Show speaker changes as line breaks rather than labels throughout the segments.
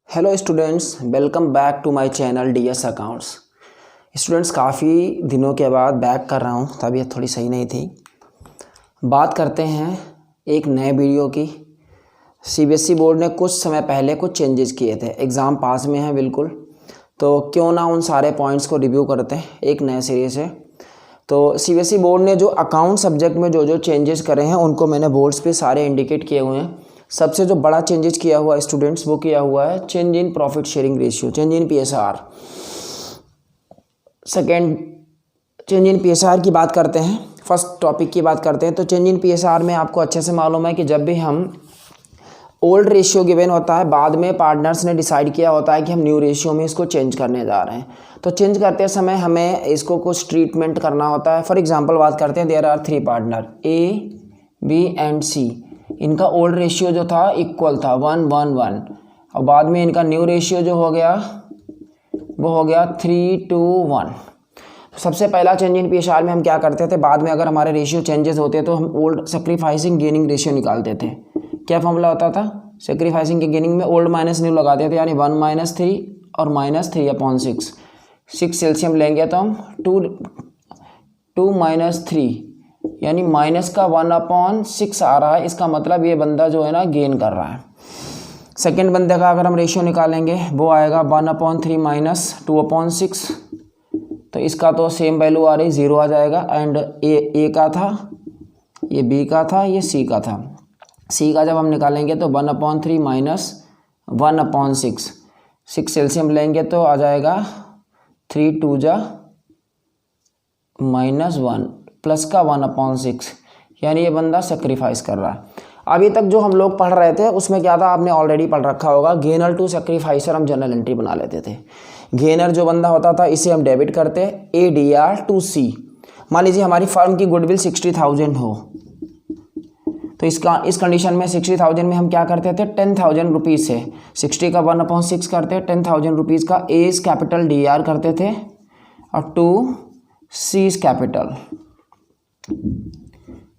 Hello students, welcome back to my channel DS accounts. Students, काफ़ी दिनों के बाद बैक कर रहा हूँ, तबीयत थोड़ी सही नहीं थी। बात करते हैं एक नए वीडियो की। सीबीएसई बोर्ड ने कुछ समय पहले कुछ चेंजेस किए थे, एग्ज़ाम पास में है बिल्कुल, तो क्यों ना उन सारे पॉइंट्स को रिव्यू करते हैं एक नए सिरे से। तो सीबीएसई बोर्ड ने जो अकाउंट सब्जेक्ट में जो चेंजेस करे हैं उनको मैंने बोर्ड्स पे सारे इंडिकेट किए हुए हैं। सबसे जो बड़ा चेंजेस किया हुआ है स्टूडेंट्स, वो किया हुआ है change in profit sharing ratio, change in PSR. Second, change in PSR की बात करते हैं, फर्स्ट टॉपिक की बात करते हैं। तो चेंज इन पीएसआर में आपको अच्छे से मालूम है कि जब भी हम ओल्ड रेशियो गिवन होता है, बाद में पार्टनर्स ने डिसाइड किया होता है कि हम न्यू रेशियो में इसको चेंज करने जा रहे हैं, तो चेंज करते समय हमें इसको कुछ ट्रीटमेंट करना होता है। फॉर एग्जांपल बात करते हैं, there are 3 partner A, B and C. इनका ओल्ड रेशियो जो था इक्वल था 1:1:1, और बाद में इनका न्यू रेशियो जो हो गया वो हो गया 3:1। सबसे पहला चेंज इन पीएसआर में हम क्या करते थे, बाद में अगर हमारे रेशियो चेंजेस होते तो हम ओल्ड सेक्रीफाइसिंग गेनिंग रेशियो निकालते थे। क्या फॉर्मूला होता था? सेक्रीफाइसिंग के गेनिंग में ओल्ड माइनस न्यू लगाते थे, यानी 1 - 3 और -3/6। 6 एलसीएम लेंगे तो हम 2 - 3 यानी माइनस का 1/6 आ रहा है। इसका मतलब ये बंदा जो है ना गेन कर रहा है। सेकेंड बंदे का अगर हम रेशियो निकालेंगे वो आएगा 1/3 - 2/6, तो इसका तो सेम वैल्यू आ रही, 0 आ जाएगा। एंड ए का था, ये बी का था, ये सी का था। सी का जब हम निकालेंगे तो 1/3 - 1/6, 6 एलसीएम लेंगे तो आ जाएगा 3 2 जा -1 प्लस का 1/6, यानी ये बंदा सेक्रीफाइस कर रहा है। अभी तक जो हम लोग पढ़ रहे थे उसमें क्या था, आपने ऑलरेडी पढ़ रखा होगा, गेनर टू सेक्रीफाइसर हम जनरल एंट्री बना लेते थे। गेनर जो बंदा होता था इसे हम डेबिट करते ADR टू C। मान लीजिए हमारी फर्म की गुडविल 60,000 हो, तो इस कंडीशन में 60,000 में हम क्या करते थे, 10,000 रुपीज़ से 60 का 1/6 करते, 10,000 रुपीज़ का A's कैपिटल DR करते थे और टू C's कैपिटल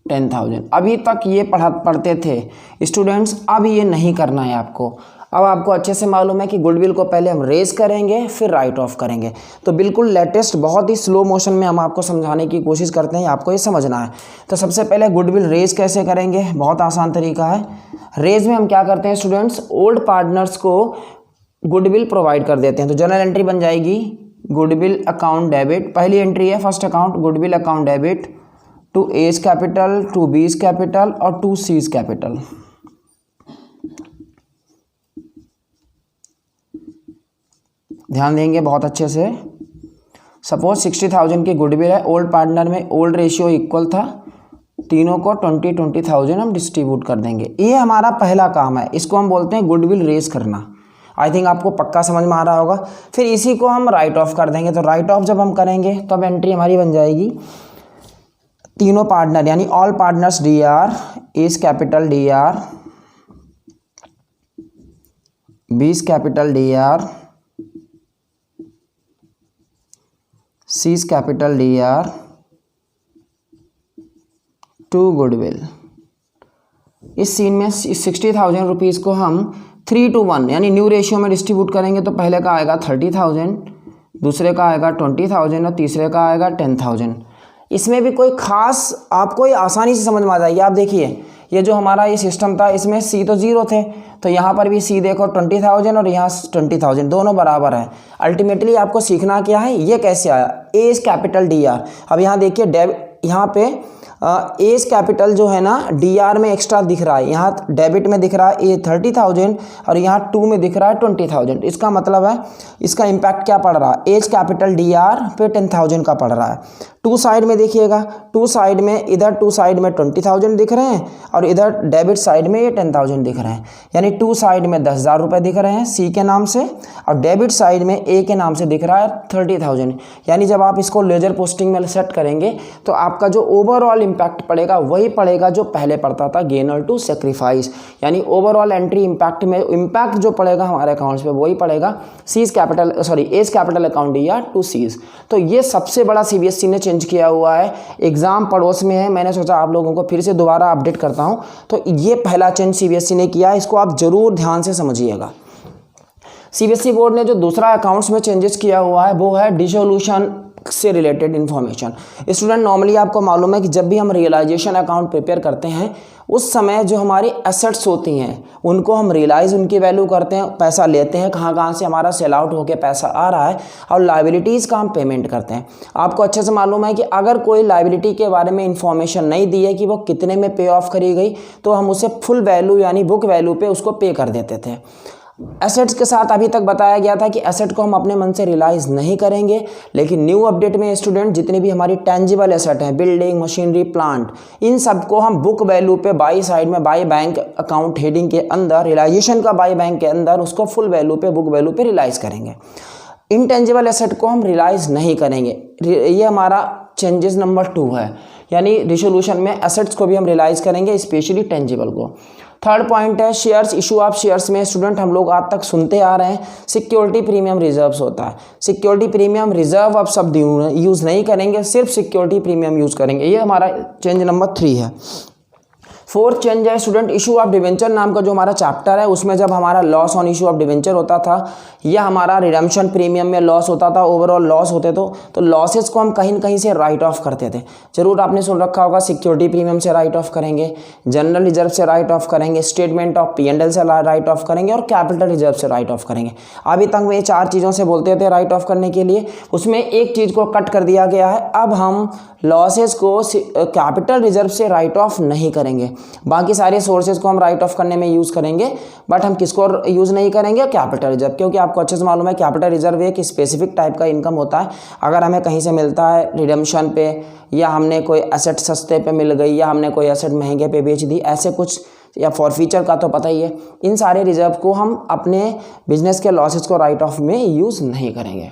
10,000। अभी तक ये पढ़ते थे स्टूडेंट्स, अब ये नहीं करना है आपको। अब आपको अच्छे से मालूम है कि गुडविल को पहले हम रेज करेंगे फिर राइट ऑफ करेंगे। तो बिल्कुल लेटेस्ट, बहुत ही स्लो मोशन में हम आपको समझाने की कोशिश करते हैं, आपको ये समझना है। तो सबसे पहले गुडविल रेज कैसे करेंगे, बहुत आसान तरीका है। रेज में हम क्या करते हैं स्टूडेंट्स, ओल्ड पार्टनर्स को गुडविल प्रोवाइड कर देते हैं। तो जनरल एंट्री बन जाएगी गुडविल अकाउंट डेबिट, पहली एंट्री है first account goodwill account debit to A's capital, to B's capital और टू C's कैपिटल। ध्यान देंगे बहुत अच्छे से। सपोज 60,000 की गुडविल है, ओल्ड पार्टनर में ओल्ड रेशियो इक्वल था, तीनों को 20,000 हम डिस्ट्रीब्यूट कर देंगे। ये हमारा पहला काम है, इसको हम बोलते हैं गुडविल रेज करना। आई थिंक आपको पक्का समझ में आ रहा होगा। फिर इसी को हम राइट ऑफ कर देंगे। तो राइट ऑफ जब हम करेंगे तो अब एंट्री हमारी बन जाएगी, तीनों पार्टनर यानी all partners DR, A's capital DR, B's capital DR, C's capital DR to goodwill. इस सीन में 60,000 रुपीज़ को हम 3:1 यानी न्यू रेशियो में डिस्ट्रीब्यूट करेंगे। तो पहले का आएगा 30,000, दूसरे का आएगा 20,000 और तीसरे का आएगा 10,000। इसमें भी कोई खास आपको ये आसानी से समझ में आ जाएगी। आप देखिए, ये जो हमारा ये सिस्टम था इसमें C तो 0 थे, तो यहाँ पर भी C देखो 20,000 और यहाँ 20,000, दोनों बराबर है। अल्टीमेटली आपको सीखना क्या है, ये कैसे आया, A's कैपिटल DR। अब यहाँ देखिए यहाँ पे A's कैपिटल जो है ना DR में एक्स्ट्रा दिख रहा है, यहाँ डेबिट में दिख रहा है ये 30,000 और यहाँ 2 में दिख रहा है 20,000। इसका मतलब है इसका इम्पैक्ट क्या पड़ रहा है, A's कैपिटल DR पे 10,000 का पड़ रहा है। टू साइड में देखिएगा, टू साइड में इधर टू साइड में 20,000 दिख रहे हैं और इधर डेबिट साइड में ये 10,000 दिख रहे हैं, यानी टू साइड में 10,000 रुपये दिख रहे हैं C के नाम से और डेबिट साइड में A के नाम से दिख रहा है 30,000। यानी जब आप इसको लेजर पोस्टिंग में सेट करेंगे तो आपका जो ओवरऑल इम्पैक्ट पड़ेगा वही पड़ेगा जो पहले पड़ता था गेनर टू सेक्रीफाइस, यानी ओवरऑल एंट्री इम्पैक्ट में इम्पैक्ट जो पड़ेगा हमारे अकाउंट्स पे वही पड़ेगा A's capital account DR to C's। तो ये सबसे बड़ा CBSE ने चेंज किया हुआ है। एग्जाम पड़ोस में है, मैंने सोचा आप लोगों को फिर से दोबारा अपडेट करता हूं। तो ये पहला चेंज CBSE ने किया है, इसको आप जरूर ध्यान से समझिएगा। सीबीएसई बोर्ड ने जो दूसरा अकाउंट्स में चेंजेस किया हुआ है वो है डिसोल्यूशन से रिलेटेड इन्फॉर्मेशन। स्टूडेंट नॉर्मली आपको मालूम है कि जब भी हम रियलाइजेशन अकाउंट प्रिपेयर करते हैं उस समय जो हमारी एसेट्स होती हैं उनको हम रियलाइज़ उनकी वैल्यू करते हैं, पैसा लेते हैं कहाँ कहाँ से हमारा सेल आउट होकर पैसा आ रहा है, और लाइबिलिटीज़ का हम पेमेंट करते हैं। आपको अच्छे से मालूम है कि अगर कोई लाइबिलिटी के बारे में इंफॉर्मेशन नहीं दी है कि वो कितने में पे ऑफ करी गई तो हम उसे फुल वैल्यू यानी बुक वैल्यू पे उसको पे कर देते थे। एसेट्स के साथ अभी तक बताया गया था कि एसेट को हम अपने मन से रियलाइज़ नहीं करेंगे, लेकिन न्यू अपडेट में स्टूडेंट जितनी भी हमारी टेंजिबल एसेट हैं, बिल्डिंग, मशीनरी, प्लांट, इन सब को हम बुक वैल्यू पे बाई साइड में बाई बैंक अकाउंट हेडिंग के अंदर रियलाइजेशन का बाई बैंक के अंदर उसको फुल वैल्यू पे बुक वैल्यू पे रियलाइज़ करेंगे। इनटेंजिबल एसेट को हम रियलाइज़ नहीं करेंगे। ये हमारा चेंजेस नंबर 2 है, यानी रिजोल्यूशन में एसेट्स को भी हम रियलाइज़ करेंगे, स्पेशली टेंजिबल को। थर्ड पॉइंट है शेयर्स, इशू ऑफ शेयर्स में स्टूडेंट हम लोग आज तक सुनते आ रहे हैं सिक्योरिटी प्रीमियम रिजर्व्स होता है। सिक्योरिटी प्रीमियम रिजर्व अब शब्द यूज़ नहीं करेंगे, सिर्फ सिक्योरिटी प्रीमियम यूज़ करेंगे। ये हमारा चेंज नंबर 3 है। फोर्थ चेंज है स्टूडेंट इशू ऑफ डिवेंचर नाम का जो हमारा चैप्टर है उसमें जब हमारा loss on issue of debenture होता था या हमारा रिडेम्पशन प्रीमियम में लॉस होता था, ओवरऑल लॉस होते तो लॉसेस को हम कहीं न कहीं से राइट ऑफ करते थे। जरूर आपने सुन रखा होगा सिक्योरिटी प्रीमियम से राइट ऑफ करेंगे, जनरल रिजर्व से राइट ऑफ करेंगे, स्टेटमेंट ऑफ P&L से राइट ऑफ करेंगे और कैपिटल रिजर्व से राइट ऑफ करेंगे। अभी तक वे 4 चीज़ों से बोलते थे राइट ऑफ करने के लिए, उसमें एक चीज़ को कट कर दिया गया है। अब हम लॉसेस को कैपिटल रिजर्व से राइट ऑफ नहीं करेंगे, बाकी सारे सोर्सेज को हम राइट ऑफ करने में यूज़ करेंगे, बट हम किसको यूज़ नहीं करेंगे? कैपिटल रिजर्व, क्योंकि आपको अच्छे से मालूम है कैपिटल रिजर्व एक स्पेसिफिक टाइप का इनकम होता है। अगर हमें कहीं से मिलता है रिडेम्पशन पे, या हमने कोई एसेट सस्ते पे मिल गई, या हमने कोई एसेट महंगे पे बेच दी, ऐसे कुछ, या फॉरफीचर का तो पता ही है, इन सारे रिजर्व को हम अपने बिजनेस के लॉसेस को राइट ऑफ में यूज़ नहीं करेंगे।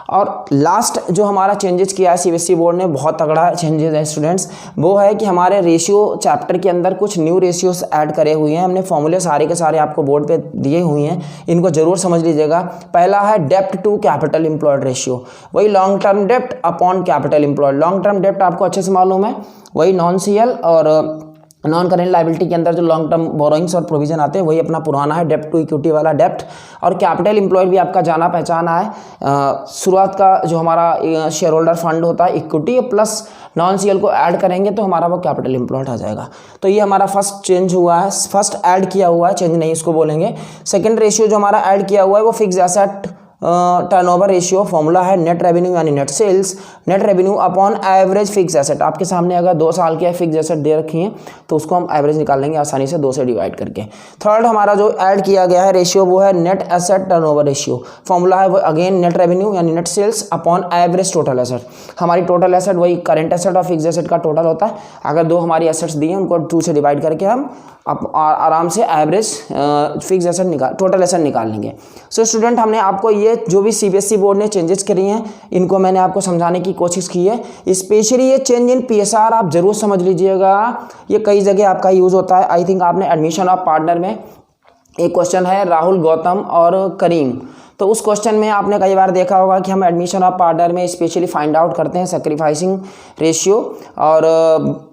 और लास्ट जो हमारा चेंजेस किया है सीबीएसई बोर्ड ने, बहुत तगड़ा चेंजेस है स्टूडेंट्स, वो है कि हमारे रेशियो चैप्टर के अंदर कुछ न्यू रेशियोस ऐड करे हुए हैं। हमने फॉर्मूले सारे के सारे आपको बोर्ड पे दिए हुए हैं, इनको जरूर समझ लीजिएगा। पहला है डेप्ट टू कैपिटल एम्प्लॉयड रेशियो, वही लॉन्ग टर्म डेप्ट upon capital employed. Long term डेप्ट आपको अच्छे से मालूम है, वही नॉन CL और नॉन करेंट लाइबिलिटी के अंदर जो लॉन्ग टर्म बोरोइंग्स और प्रोविजन आते हैं वही अपना पुराना है, डेप्ट टू इक्विटी वाला डेप्ट। और कैपिटल एम्प्लॉयड भी आपका जाना पहचाना है। शुरुआत का जो हमारा शेयर होल्डर फंड होता है इक्विटी प्लस नॉन CL को ऐड करेंगे तो हमारा वो कैपिटल एम्प्लॉयड आ जाएगा। तो ये हमारा फर्स्ट चेंज हुआ है, फर्स्ट ऐड किया हुआ है, चेंज नहीं इसको बोलेंगे। सेकेंड रेशियो जो हमारा ऐड किया हुआ है वो fix asset turnover ratio, formula है नेट रेवेन्यू यानी net sales, net revenue upon average fix asset. आपके सामने अगर 2 साल के फिक्स एसेट दे रखी हैं तो उसको हम एवरेज निकाल लेंगे आसानी से 2 से डिवाइड करके। थर्ड हमारा जो ऐड किया गया है रेशियो वो है net asset turnover ratio, formula है वो अगेन नेट रेवेन्यू यानी net sales upon average total asset. हमारी टोटल एसेट वही करंट एसेट और फिक्स एसेट का टोटल होता है। अगर 2 हमारी एसेट्स दी हैं उनको 2 से डिवाइड करके हम आराम से average fix asset total asset निकाल लेंगे। सो स्टूडेंट हमने आपको ये जो भी सीबीएसई बोर्ड ने चेंजेस करी हैं इनको मैंने आपको समझाने की कोशिश की है। स्पेशली ये चेंज इन PSR आप जरूर समझ लीजिएगा, ये कई जगह आपका यूज़ होता है। आई थिंक आपने एडमिशन ऑफ पार्टनर में एक क्वेश्चन है राहुल, गौतम और करीम, तो उस क्वेश्चन में आपने कई बार देखा होगा कि हम एडमिशन ऑफ पार्टनर में स्पेशली फाइंड आउट करते हैं सेक्रीफाइसिंग रेशियो, और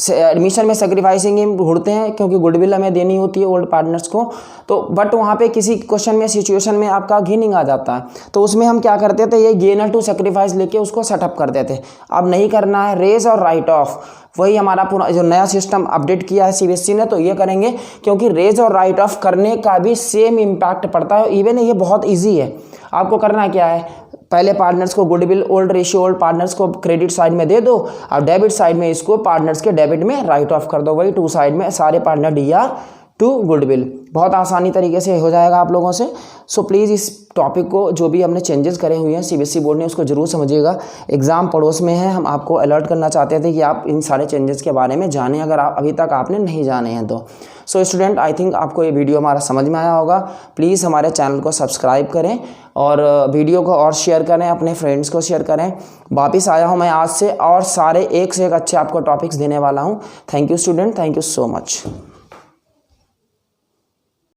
एडमिशन में सेक्रीफाइसिंग ही ढूंढते हैं क्योंकि गुडविल हमें देनी होती है ओल्ड पार्टनर्स को। तो बट वहाँ पे किसी क्वेश्चन में सिचुएशन में आपका गेनिंग आ जाता है, तो उसमें हम क्या करते थे, ये गेनर टू सेक्रीफाइस लेके उसको सेटअप कर देते। अब नहीं करना है, रेज और राइट ऑफ, वही हमारा पूरा जो नया सिस्टम अपडेट किया है सीबीएसई ने, तो ये करेंगे क्योंकि रेज और राइट ऑफ करने का भी सेम इम्पैक्ट पड़ता है। इवन ये बहुत ईजी है। आपको करना क्या है, पहले पार्टनर्स को goodwill old ratio old partners को क्रेडिट साइड में दे दो और डेबिट साइड में इसको पार्टनर्स के डेबिट में राइट ऑफ कर दो, वही 2 साइड में सारे पार्टनर DR टू गुडविल। बहुत आसानी तरीके से हो जाएगा आप लोगों से। सो प्लीज़ इस टॉपिक को जो भी हमने चेंजेस करे हुए हैं सीबीएसई बोर्ड ने उसको जरूर समझिएगा। एग्ज़ाम पड़ोस में है, हम आपको अलर्ट करना चाहते थे कि आप इन सारे चेंजेस के बारे में जानें, अगर आप अभी तक आपने नहीं जाने हैं तो। सो स्टूडेंट आई थिंक आपको ये वीडियो हमारा समझ में आया होगा। प्लीज़ हमारे चैनल को सब्सक्राइब करें और वीडियो को और शेयर करें, अपने फ्रेंड्स को शेयर करें। वापस आया हूँ मैं आज से और सारे एक से एक अच्छे आपको टॉपिक्स देने वाला हूँ। Thank you student, thank you so much.